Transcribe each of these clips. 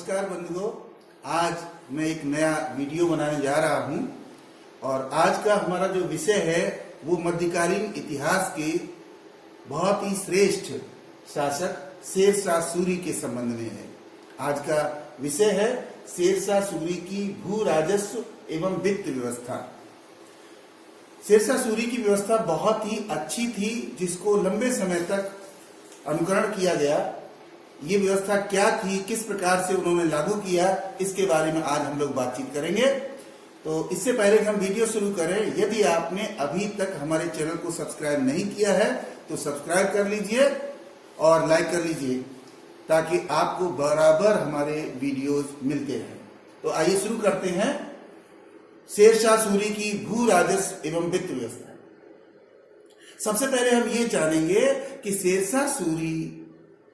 नमस्कार बंधुओं, आज मैं एक नया वीडियो बनाने जा रहा हूं और आज का हमारा जो विषय है वो मध्यकालीन इतिहास के बहुत ही श्रेष्ठ शासक शेरशाह सूरी के संबंध में है। आज का विषय है शेरशाह सूरी की भू राजस्व एवं वित्त व्यवस्था। शेरशाह सूरी की व्यवस्था बहुत ही अच्छी थी, जिसको लंबे समय तक अनुकरण किया गया। ये व्यवस्था क्या थी, किस प्रकार से उन्होंने लागू किया, इसके बारे में आज हम लोग बातचीत करेंगे। तो इससे पहले कि हम वीडियो शुरू करें, यदि आपने अभी तक हमारे चैनल को सब्सक्राइब नहीं किया है तो सब्सक्राइब कर लीजिए और लाइक कर लीजिए, ताकि आपको बराबर हमारे वीडियोस मिलते रहें। तो आइए शुरू करते हैं शेरशाह सूरी की भू राजस्व एवं वित्त व्यवस्था। सबसे पहले हम ये जानेंगे कि शेरशाह सूरी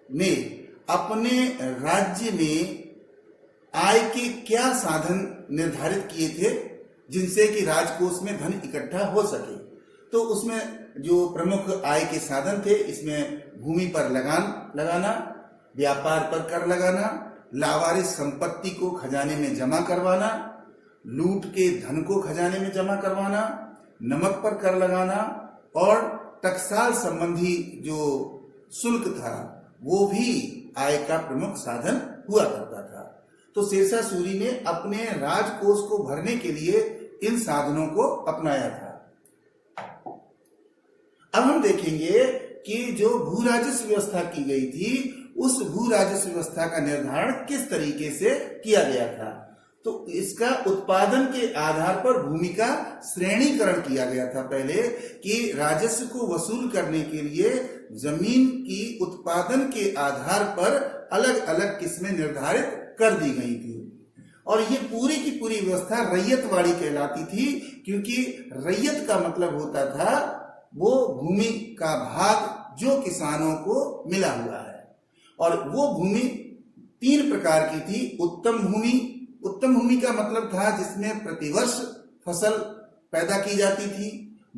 ने अपने राज्य में आय के क्या साधन निर्धारित किए थे, जिनसे कि राजकोष में धन इकट्ठा हो सके। तो उसमें जो प्रमुख आय के साधन थे, इसमें भूमि पर लगान लगाना, व्यापार पर कर लगाना, लावारिस संपत्ति को खजाने में जमा करवाना, लूट के धन को खजाने में जमा करवाना, नमक पर कर लगाना और टकसाल संबंधी जो शुल्क था वो भी आय का प्रमुख साधन हुआ करता था। तो शेरशाह सूरी ने अपने राजकोष को भरने के लिए इन साधनों को अपनाया था। अब हम देखेंगे कि जो भू राजस्व व्यवस्था की गई थी, उस भू राजस्व व्यवस्था का निर्धारण किस तरीके से किया गया था। तो इसका उत्पादन के आधार पर भूमि का श्रेणीकरण किया गया था पहले, कि राजस्व को वसूल करने के लिए जमीन की उत्पादन के आधार पर अलग अलग किस्में निर्धारित कर दी गई थी। और ये पूरी की पूरी व्यवस्था रैयतवाड़ी कहलाती थी, क्योंकि रैयत का मतलब होता था वो भूमि का भाग जो किसानों को मिला हुआ है। और वो भूमि तीन प्रकार की थी। उत्तम भूमि का मतलब था जिसमें प्रतिवर्ष फसल पैदा की जाती थी।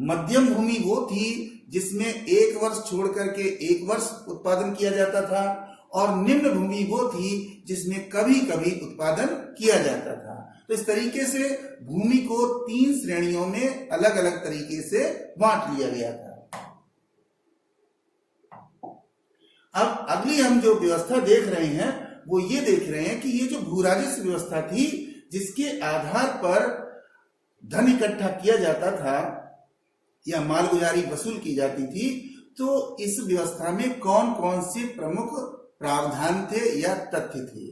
मध्यम भूमि वो थी जिसमें एक वर्ष छोड़ करके एक वर्ष उत्पादन किया जाता था। और निम्न भूमि वो थी जिसमें कभी कभी उत्पादन किया जाता था। तो इस तरीके से भूमि को तीन श्रेणियों में अलग अलग तरीके से बांट लिया गया था। अब अगली हम जो व्यवस्था देख रहे हैं वो ये देख रहे हैं कि ये जो भू राजस्व व्यवस्था थी, जिसके आधार पर धन इकट्ठा किया जाता था या मालगुजारी वसूल की जाती थी, तो इस व्यवस्था में कौन कौन से प्रमुख प्रावधान थे या तथ्य थे।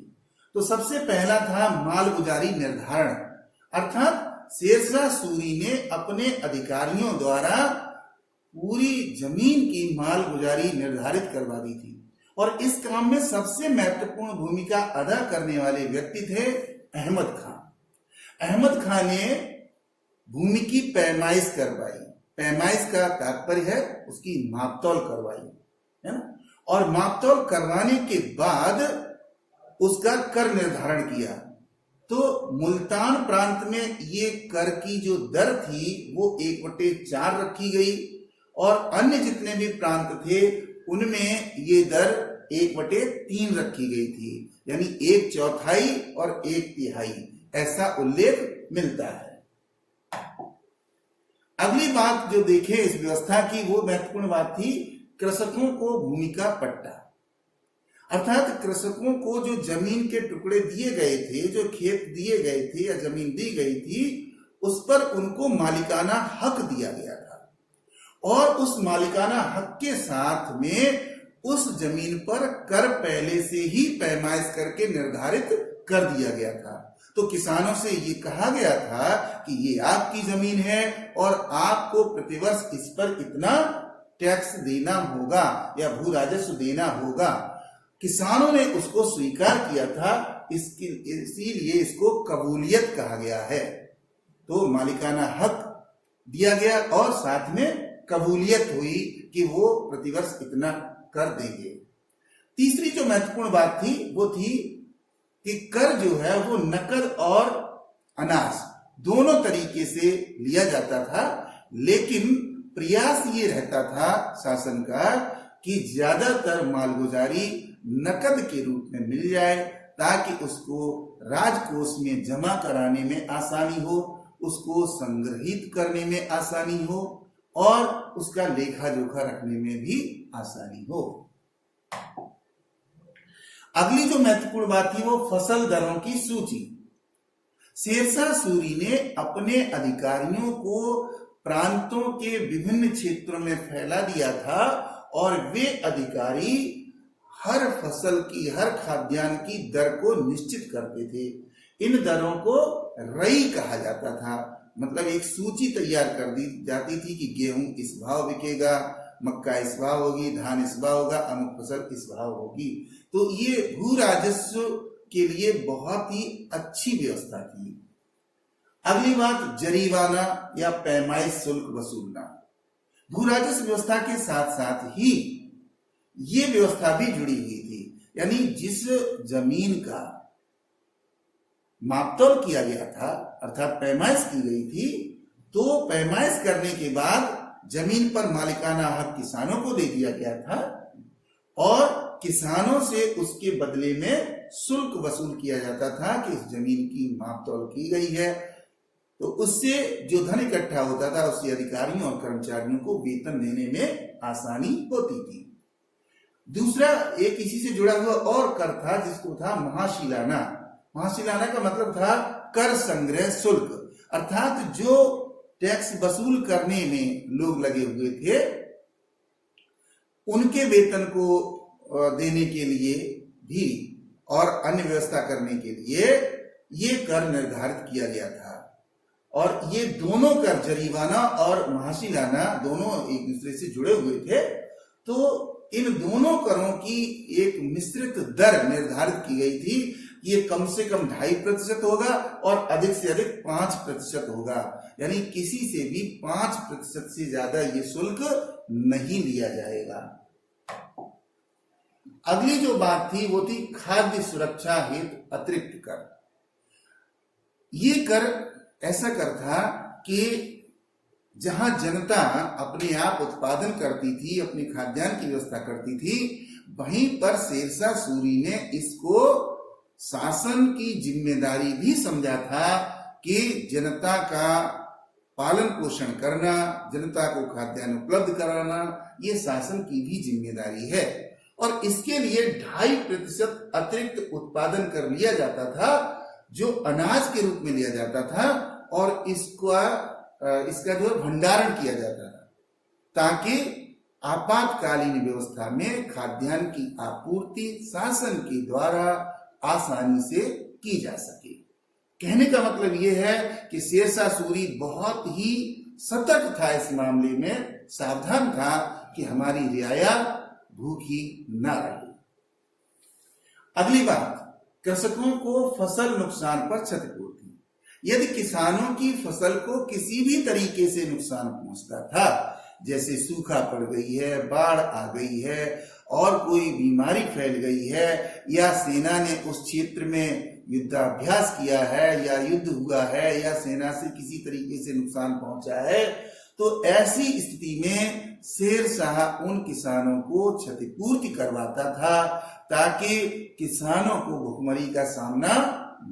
तो सबसे पहला था मालगुजारी निर्धारण, अर्थात शेरशाह सूरी ने अपने अधिकारियों द्वारा पूरी जमीन की मालगुजारी निर्धारित करवा दी थी। और इस काम में सबसे महत्वपूर्ण भूमिका अदा करने वाले व्यक्ति थे अहमद खां। अहमद खां ने भूमि की पैमाइश करवाई। पैमाइश का तात्पर्य है उसकी मापतौल करवाई, है ना। और मापतौल करवाने के बाद उसका कर निर्धारण किया। तो मुल्तान प्रांत में ये कर की जो दर थी वो 1/4 रखी गई, और अन्य जितने भी प्रांत थे उनमें ये दर 1/3 रखी गई थी, यानी 1/4 और 1/3 ऐसा उल्लेख मिलता है। अगली बात जो देखें इस व्यवस्था की, वो महत्वपूर्ण बात थी कृषकों को भूमि का पट्टा। अर्थात कृषकों को जो जमीन के टुकड़े दिए गए थे, जो खेत दिए गए थे या जमीन दी गई थी, उस पर उनको मालिकाना हक दिया गया था। और उस मालिकाना हक के साथ में उस जमीन पर कर पहले से ही पैमाइश करके निर्धारित कर दिया गया था। तो किसानों से ये कहा गया था कि ये आपकी जमीन है और आपको प्रतिवर्ष इस पर इतना टैक्स देना होगा या भू राजस्व देना होगा। किसानों ने उसको स्वीकार किया था, इसीलिए इसको कबूलियत कहा गया है। तो मालिकाना हक दिया गया और साथ में कबूलियत हुई कि वो प्रतिवर्ष इतना कर देंगे। तीसरी जो महत्वपूर्ण बात थी वो थी कि कर जो है वो नकद और अनाज दोनों तरीके से लिया जाता था, लेकिन प्रयास ये रहता था शासन का कि ज्यादातर मालगुजारी नकद के रूप में मिल जाए, ताकि उसको राजकोष में जमा कराने में आसानी हो, उसको संग्रहित करने में आसानी हो और उसका लेखा जोखा रखने में भी आसानी हो। अगली जो महत्वपूर्ण बात थी वो फसल दरों की सूची। शेरशाह सूरी ने अपने अधिकारियों को प्रांतों के विभिन्न क्षेत्रों में फैला दिया था और वे अधिकारी हर फसल की, हर खाद्यान्न की दर को निश्चित करते थे। इन दरों को रई कहा जाता था, मतलब एक सूची तैयार कर दी जाती थी कि गेहूं इस भाव बिकेगा, मक्का इस भाव होगी, धान इस भाव होगा, अमुक फसल इस भाव होगी। तो ये भू राजस्व के लिए बहुत ही अच्छी व्यवस्था थी। अगली बात, जरीवाना या पैमाइश शुल्क वसूलना। भू राजस्व व्यवस्था के साथ साथ ही ये व्यवस्था भी जुड़ी हुई थी, यानी जिस जमीन का मापतौल किया गया था अर्थात पैमाइश की गई थी, तो पैमाइश करने के बाद जमीन पर मालिकाना हक किसानों को दे दिया गया था और किसानों से उसके बदले में शुल्क वसूल किया जाता था कि इस जमीन की मापतौल की गई है। तो उससे जो धन इकट्ठा होता था उससे अधिकारियों और कर्मचारियों को वेतन देने में आसानी होती थी। दूसरा एक इसी से जुड़ा हुआ और कर था जिसको था महाशिलाना। महाशिलाना का मतलब था कर संग्रह शुल्क, अर्थात जो टैक्स वसूल करने में लोग लगे हुए थे उनके वेतन को देने के लिए भी और अन्य व्यवस्था करने के लिए ये कर निर्धारित किया गया था। और ये दोनों कर, जरीवाना और महाशिलाना, दोनों एक दूसरे से जुड़े हुए थे। तो इन दोनों करों की एक मिश्रित दर निर्धारित की गई थी। ये कम से कम 2.5% होगा और अधिक से अधिक 5% होगा, यानी किसी से भी 5% से ज्यादा ये शुल्क नहीं लिया जाएगा। अगली जो बात थी वो थी खाद्य सुरक्षा हेतु अतिरिक्त कर। ये कर ऐसा कर था कि जहां जनता अपने आप उत्पादन करती थी, अपनी खाद्यान्न की व्यवस्था करती थी, वहीं पर शेरशाह सूरी ने इसको शासन की जिम्मेदारी भी समझा था कि जनता का पालन पोषण करना, जनता को खाद्यान्न उपलब्ध कराना, ये शासन की भी जिम्मेदारी है। और इसके लिए 2.5% अतिरिक्त उत्पादन कर लिया जाता था, जो अनाज के रूप में लिया जाता था और इसका जो भंडारण किया जाता था, ताकि आपातकालीन व्यवस्था में खाद्यान्न की आपूर्ति शासन के द्वारा आसानी से की जा सके। कहने का मतलब यह है कि शेरशाह सूरी बहुत ही सतर्क था इस मामले में, सावधान था कि हमारी रियाया भूखी न रहे। अगली बात, कृषकों को फसल नुकसान पर क्षतिपूर्ति। यदि किसानों की फसल को किसी भी तरीके से नुकसान पहुंचता था, जैसे सूखा पड़ गई है, बाढ़ आ गई है और कोई बीमारी फैल गई है, या सेना ने उस क्षेत्र में युद्धाभ्यास किया है, या युद्ध हुआ है, या सेना से किसी तरीके से नुकसान पहुंचा है, तो ऐसी स्थिति में शेरशाह उन किसानों को क्षतिपूर्ति करवाता था ताकि किसानों को भुखमरी का सामना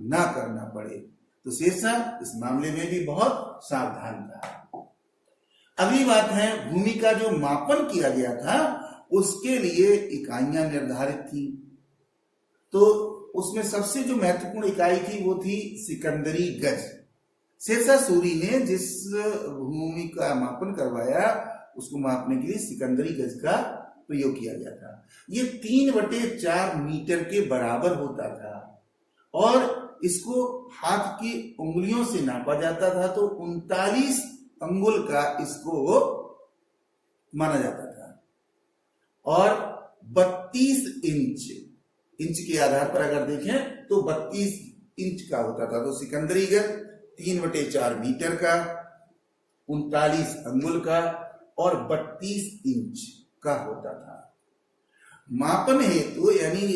ना करना पड़े। तो शेरशाह इस मामले में भी बहुत सावधान था। अगली बात है, भूमि का जो मापन किया गया था उसके लिए इकाइयां निर्धारित थी। तो उसमें सबसे जो महत्वपूर्ण इकाई थी वो थी सिकंदरी गज। शेरशाह सूरी ने जिस भूमि का मापन करवाया उसको मापने के लिए सिकंदरी गज का प्रयोग किया गया था। ये 3/4 मीटर के बराबर होता था और इसको हाथ की उंगलियों से नापा जाता था, तो 39 अंगुल का इसको माना जाता था। और 32 इंच के आधार पर अगर देखें तो 32 इंच का होता था। तो सिकंदरी गज 3/4 मीटर का, 39 अंगुल का और 32 इंच का होता था। मापन हेतु यानी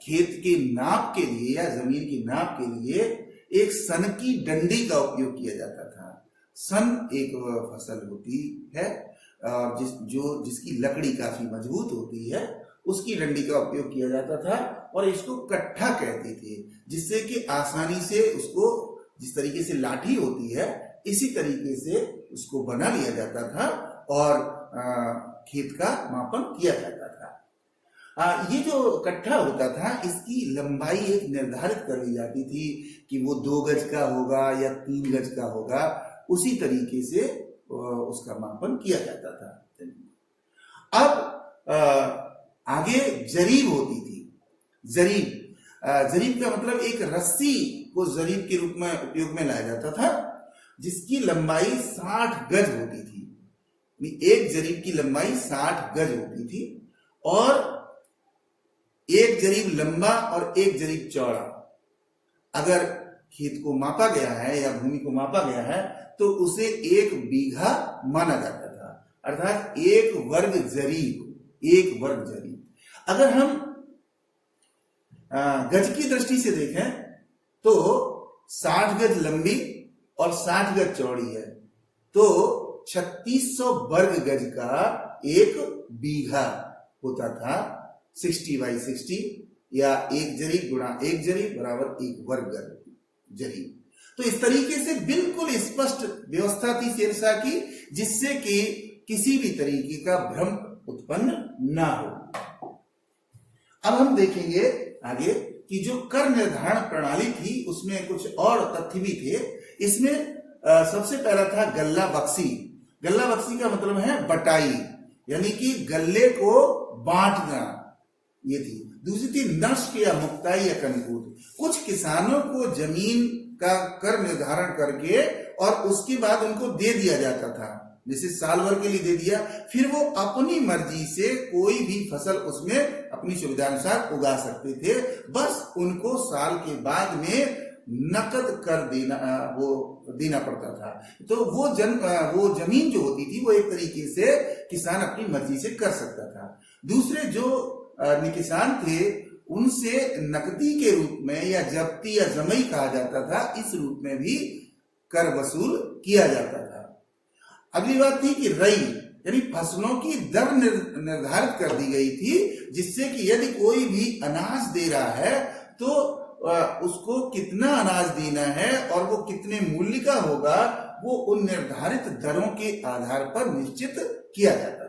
खेत के नाप के लिए या जमीन की नाप के लिए एक सन की डंडी का उपयोग किया जाता था। सन एक फसल होती है जिसकी लकड़ी काफी मजबूत होती है, उसकी डंडी का उपयोग किया जाता था और इसको कट्ठा कहते थे, जिससे कि आसानी से उसको, जिस तरीके से लाठी होती है इसी तरीके से उसको बना लिया जाता था और खेत का मापन किया जाता था। ये जो कट्ठा होता था इसकी लंबाई एक निर्धारित कर ली जाती थी कि वो 2 गज का होगा या 3 गज का होगा, उसी तरीके से उसका मापन किया जाता था। अब आगे जरीब होती थी। जरीब का मतलब एक रस्सी को जरीब के रूप में उपयोग में लाया जाता था, जिसकी लंबाई 60 गज होती थी। एक जरीब की लंबाई 60 गज होती थी और एक जरीब लंबा और एक जरीब चौड़ा। अगर खेत को मापा गया है या भूमि को मापा गया है तो उसे 1 बीघा माना जाता था, अर्थात 1 वर्ग जरीब, 1 वर्ग जरीब। अगर हम गज की दृष्टि से देखें तो 60 गज लंबी और 60 गज चौड़ी है, तो 3600 वर्ग गज का 1 बीघा होता था। 60/60 या 1 जरीब गुणा 1 जरीब बराबर 1 वर्ग जरीब। तो इस तरीके से बिल्कुल स्पष्ट व्यवस्था थी शेरशाह की, जिससे कि किसी भी तरीके का भ्रम उत्पन्न ना हो। अब हम देखेंगे आगे कि जो कर निर्धारण प्रणाली थी उसमें कुछ और तथ्य भी थे। इसमें सबसे पहला था गल्ला बक्सी। गल्ला बक्सी का मतलब है बटाई, यानी कि गल्ले को बांटना, ये थी। दूसरी थी नष्ट या मुक्ताई या कनकूट। कुछ किसानों को जमीन का कर निर्धारण करके और उसके बाद उनको दे दिया जाता था, जैसे साल भर के लिए दे दिया, फिर वो अपनी मर्जी से कोई भी फसल उसमें अपनी सुविधा अनुसार उगा सकते थे। बस उनको साल के बाद में नकद कर देना पड़ता था। तो वो जमीन जो होती थी वो एक तरीके से किसान अपनी मर्जी से कर सकता था। दूसरे जो किसान थे उनसे नकदी के रूप में या जब्ती या जमई कहा जाता था, इस रूप में भी कर वसूल किया जाता था। अगली बात थी कि रई, यानी फसलों की दर निर्धारित कर दी गई थी, जिससे कि यदि कोई भी अनाज दे रहा है तो उसको कितना अनाज देना है और वो कितने मूल्य का होगा, वो उन निर्धारित दरों के आधार पर निश्चित किया जाता था।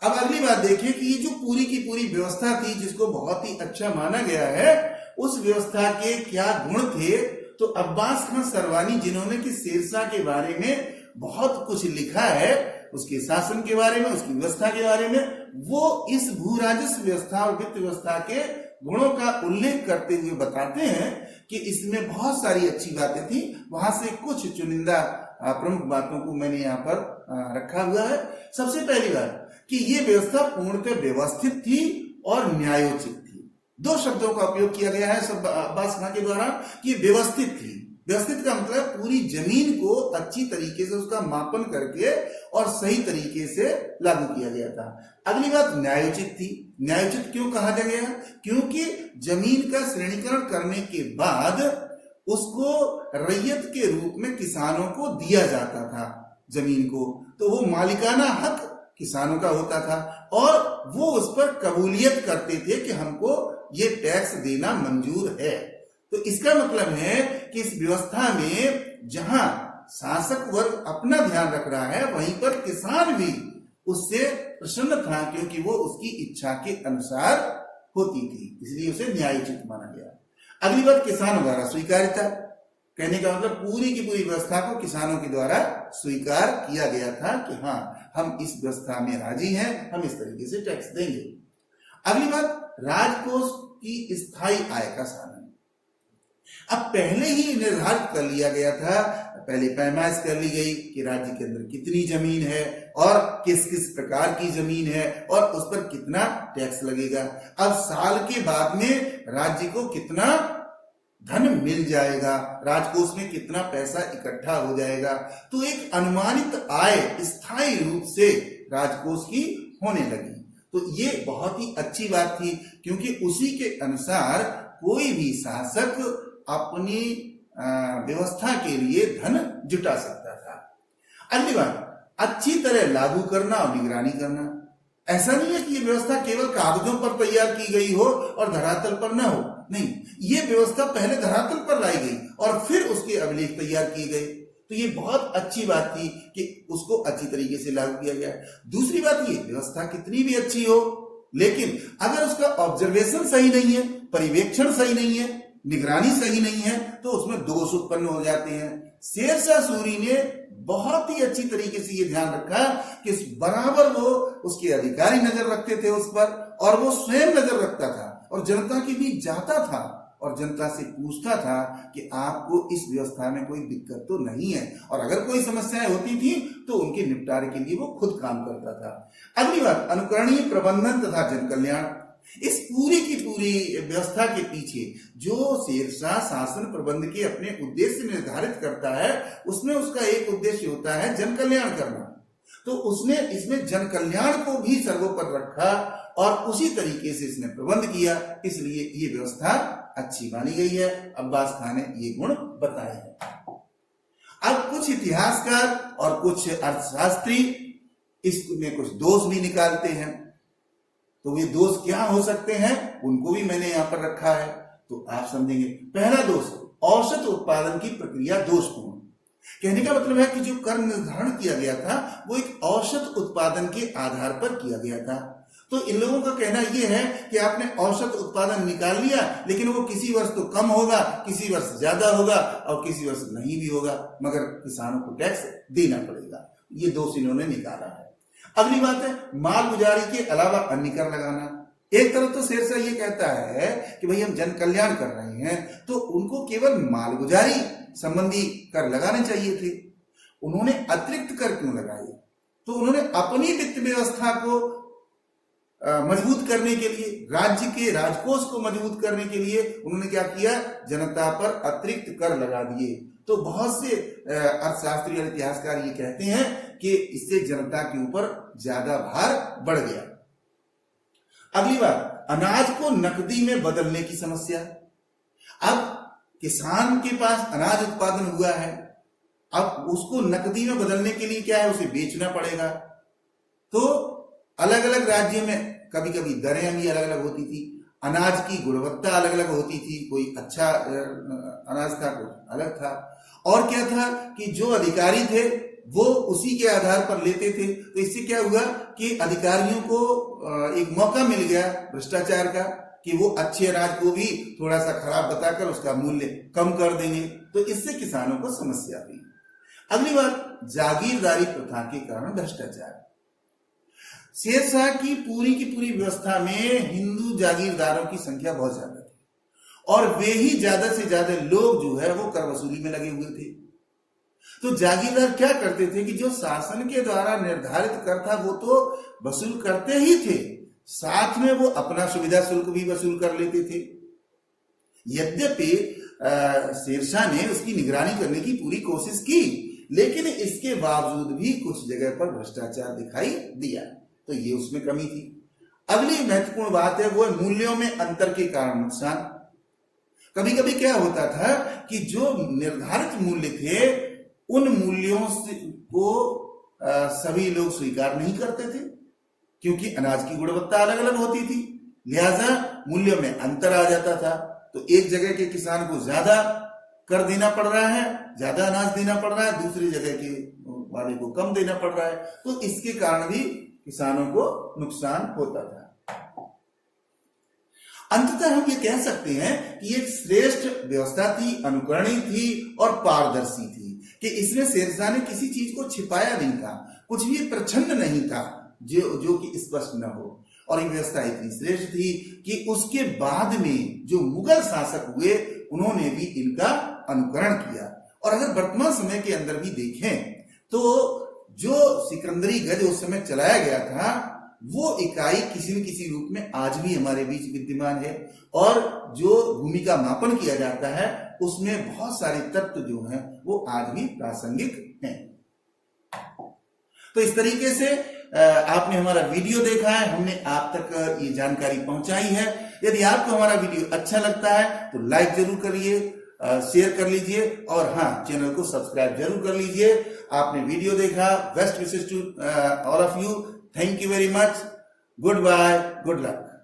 अब अगली बात देखिए कि ये जो पूरी की पूरी व्यवस्था थी, जिसको बहुत ही अच्छा माना गया है, उस व्यवस्था के क्या गुण थे। तो अब्बास खान सरवानी, जिन्होंने कि शेरशाह के बारे में बहुत कुछ लिखा है, उसके शासन के बारे में, उसकी व्यवस्था के बारे में, वो इस भू राजस्व व्यवस्था और वित्त व्यवस्था के गुणों का उल्लेख करते हुए बताते हैं कि इसमें बहुत सारी अच्छी बातें थी। वहां से कुछ चुनिंदा प्रमुख बातों को मैंने यहाँ पर रखा हुआ है। सबसे पहली बात कि ये व्यवस्था पूर्णतः व्यवस्थित थी और न्यायोचित थी। 2 शब्दों का उपयोग किया गया है अब्बास खान के द्वारा कि व्यवस्थित थी। व्यवस्थित का मतलब पूरी जमीन को अच्छी तरीके से उसका मापन करके और सही तरीके से लागू किया गया था। अगली बात न्यायोचित थी। न्यायोचित क्यों कहा गया? क्योंकि जमीन का श्रेणीकरण करने के बाद उसको रैयत के रूप में किसानों को दिया जाता था जमीन को, तो वो मालिकाना हक किसानों का होता था और वो उस पर कबूलियत करते थे कि हमको ये टैक्स देना मंजूर है। तो इसका मतलब है कि इस व्यवस्था में जहां शासक वर्ग अपना ध्यान रख रहा है, वहीं पर किसान भी उससे प्रसन्न था, क्योंकि वो उसकी इच्छा के अनुसार होती थी, इसलिए उसे न्यायोचित माना गया। अगली बात किसानों द्वारा स्वीकार्यता। कहने का मतलब पूरी की पूरी व्यवस्था को किसानों के द्वारा स्वीकार किया गया था कि हाँ, हम इस व्यवस्था में राजी हैं, हम इस तरीके से टैक्स देंगे। अगली बात राजकोष की स्थायी आय का साधन। अब पहले ही निर्धारित कर लिया गया था, पहले पैमाइश कर ली गई कि राज्य के अंदर कितनी जमीन है और किस किस प्रकार की जमीन है और उस पर कितना टैक्स लगेगा। अब साल के बाद में राज्य को कितना धन मिल जाएगा, राजकोष में कितना पैसा इकट्ठा हो जाएगा, तो एक अनुमानित आय स्थायी रूप से राजकोष की होने लगी। तो ये बहुत ही अच्छी बात थी, क्योंकि उसी के अनुसार कोई भी शासक अपनी व्यवस्था के लिए धन जुटा सकता था। अगली बात, अच्छी तरह लागू करना और निगरानी करना। ऐसा नहीं है कि ये व्यवस्था केवल कागजों पर तैयार की गई हो और धरातल पर न हो, नहीं, ये व्यवस्था पहले धरातल पर लाई गई और फिर उसके अभिलेख तैयार किए गए। तो ये बहुत अच्छी बात थी कि उसको अच्छी तरीके से लागू किया गया। दूसरी बात, ये व्यवस्था कितनी भी अच्छी हो, लेकिन अगर उसका ऑब्जर्वेशन सही नहीं है, पर्यवेक्षण सही नहीं है, निगरानी सही नहीं है, तो उसमें दोष उत्पन्न हो जाते हैं। शेरशाह सूरी ने बहुत ही अच्छी तरीके से ये ध्यान रखा कि बराबर वो उसके अधिकारी नजर रखते थे उस पर, और वो स्वयं नजर रखता था और जनता के बीच जाता था और जनता से पूछता था कि आपको इस व्यवस्था में कोई दिक्कत तो नहीं है, और अगर कोई समस्याएं होती थी तो उनके निपटारे के लिए वो खुद काम करता था। अगली बात, अनुकरणीय प्रबंधन तथा जन कल्याण। इस पूरी की पूरी व्यवस्था के पीछे जो शेरशाह शासन प्रबंध के अपने उद्देश्य निर्धारित करता है, उसमें उसका एक उद्देश्य होता है जन कल्याण करना। तो उसने इसमें जन कल्याण को भी सर्वोपरि रखा और उसी तरीके से इसने प्रबंध किया, इसलिए ये व्यवस्था अच्छी मानी गई है। अब्बास खान ने ये गुण बताए हैं। अब कुछ इतिहासकार और कुछ अर्थशास्त्री इसमें कुछ दोष भी निकालते हैं। तो ये दोष क्या हो सकते हैं, उनको भी मैंने यहां पर रखा है, तो आप समझेंगे। पहला दोष, औसत उत्पादन की प्रक्रिया दोषपूर्ण। कहने का मतलब है कि जो कर निर्धारण किया गया था वो एक औसत उत्पादन के आधार पर किया गया था। तो इन लोगों का कहना यह है कि आपने औसत उत्पादन निकाल लिया, लेकिन वो किसी वर्ष तो कम होगा, किसी वर्ष ज्यादा होगा और किसी वर्ष नहीं भी होगा, मगर किसानों को टैक्स देना पड़ेगा। ये दोष इन्होंने निकाला है। अगली बात है, माल गुजारी के अलावा अन्य कर लगाना। एक तरफ तो शेरशाह ये कहता है कि भाई हम जन कल्याण कर रहे हैं, तो उनको केवल माल गुजारी संबंधी कर लगाने चाहिए थे। उन्होंने अतिरिक्त कर क्यों लगाए? तो उन्होंने अपनी वित्त व्यवस्था को मजबूत करने के लिए, राज्य के राजकोष को मजबूत करने के लिए उन्होंने क्या किया, जनता पर अतिरिक्त कर लगा दिए। तो बहुत से अर्थशास्त्री और इतिहासकार ये कहते हैं कि इससे जनता के ऊपर ज्यादा भार बढ़ गया। अगली बात, अनाज को नकदी में बदलने की समस्या। अब किसान के पास अनाज उत्पादन हुआ है, अब उसको नकदी में बदलने के लिए क्या है, उसे बेचना पड़ेगा। तो अलग अलग राज्य में कभी कभी दरें भी अलग अलग होती थी, अनाज की गुणवत्ता अलग अलग होती थी, कोई अच्छा अनाज था, कोई अलग था। और क्या था कि जो अधिकारी थे वो उसी के आधार पर लेते थे। तो इससे क्या हुआ कि अधिकारियों को एक मौका मिल गया भ्रष्टाचार का, कि वो अच्छे अनाज को भी थोड़ा सा खराब बताकर उसका मूल्य कम कर देंगे। तो इससे किसानों को समस्या हुई। अगली बात, जागीरदारी प्रथा के कारण भ्रष्टाचार। शेरशाह की पूरी व्यवस्था में हिंदू जागीरदारों की संख्या बहुत ज्यादा थी और वे ही ज्यादा से ज्यादा लोग जो है वो कर वसूली में लगे हुए थे। तो जागीरदार क्या करते थे कि जो शासन के द्वारा निर्धारित कर था वो तो वसूल करते ही थे, साथ में वो अपना सुविधा शुल्क भी वसूल कर लेते थे। यद्यपि शेरशाह ने उसकी निगरानी करने की पूरी कोशिश की, लेकिन इसके बावजूद भी कुछ जगह पर भ्रष्टाचार दिखाई दिया, तो ये उसमें कमी थी। अगली महत्वपूर्ण बात है वो है मूल्यों में अंतर के कारण नुकसान। कभी कभी क्या होता था कि जो निर्धारित मूल्य थे उन मूल्यों को सभी लोग स्वीकार नहीं करते थे, क्योंकि अनाज की गुणवत्ता अलग अलग होती थी, लिहाजा मूल्यों में अंतर आ जाता था। तो एक जगह के किसान को ज्यादा कर देना पड़ रहा है, ज्यादा अनाज देना पड़ रहा है, दूसरी जगह के वाले को कम देना पड़ रहा है, तो इसके कारण भी किसानों को नुकसान होता था। अंततः हम ये कह सकते हैं कि एक श्रेष्ठ व्यवस्था थी, अनुकरणीय थी और पारदर्शी थी, कि इसमें शेरशाह ने किसी चीज को छिपाया नहीं था, कुछ भी प्रच्छन्न नहीं था जो कि स्पष्ट न हो। और ये व्यवस्था इतनी श्रेष्ठ थी कि उसके बाद में जो मुगल शासक हुए उन्होंने भी इनका अनुकरण किया। और अगर वर्तमान समय के अंदर भी देखें तो जो सिकंदरी गज उस समय चलाया गया था वो इकाई किसी न किसी रूप में आज भी हमारे बीच विद्यमान है, और जो भूमि का मापन किया जाता है उसमें बहुत सारे तत्व जो हैं वो आज भी प्रासंगिक हैं। तो इस तरीके से आपने हमारा वीडियो देखा है, हमने आप तक ये जानकारी पहुंचाई है। यदि आपको हमारा वीडियो अच्छा लगता है तो लाइक जरूर करिए, शेयर कर लीजिए और हाँ, चैनल को सब्सक्राइब जरूर कर लीजिए। आपने वीडियो देखा, best wishes to all of you, thank you very much. Goodbye, good luck.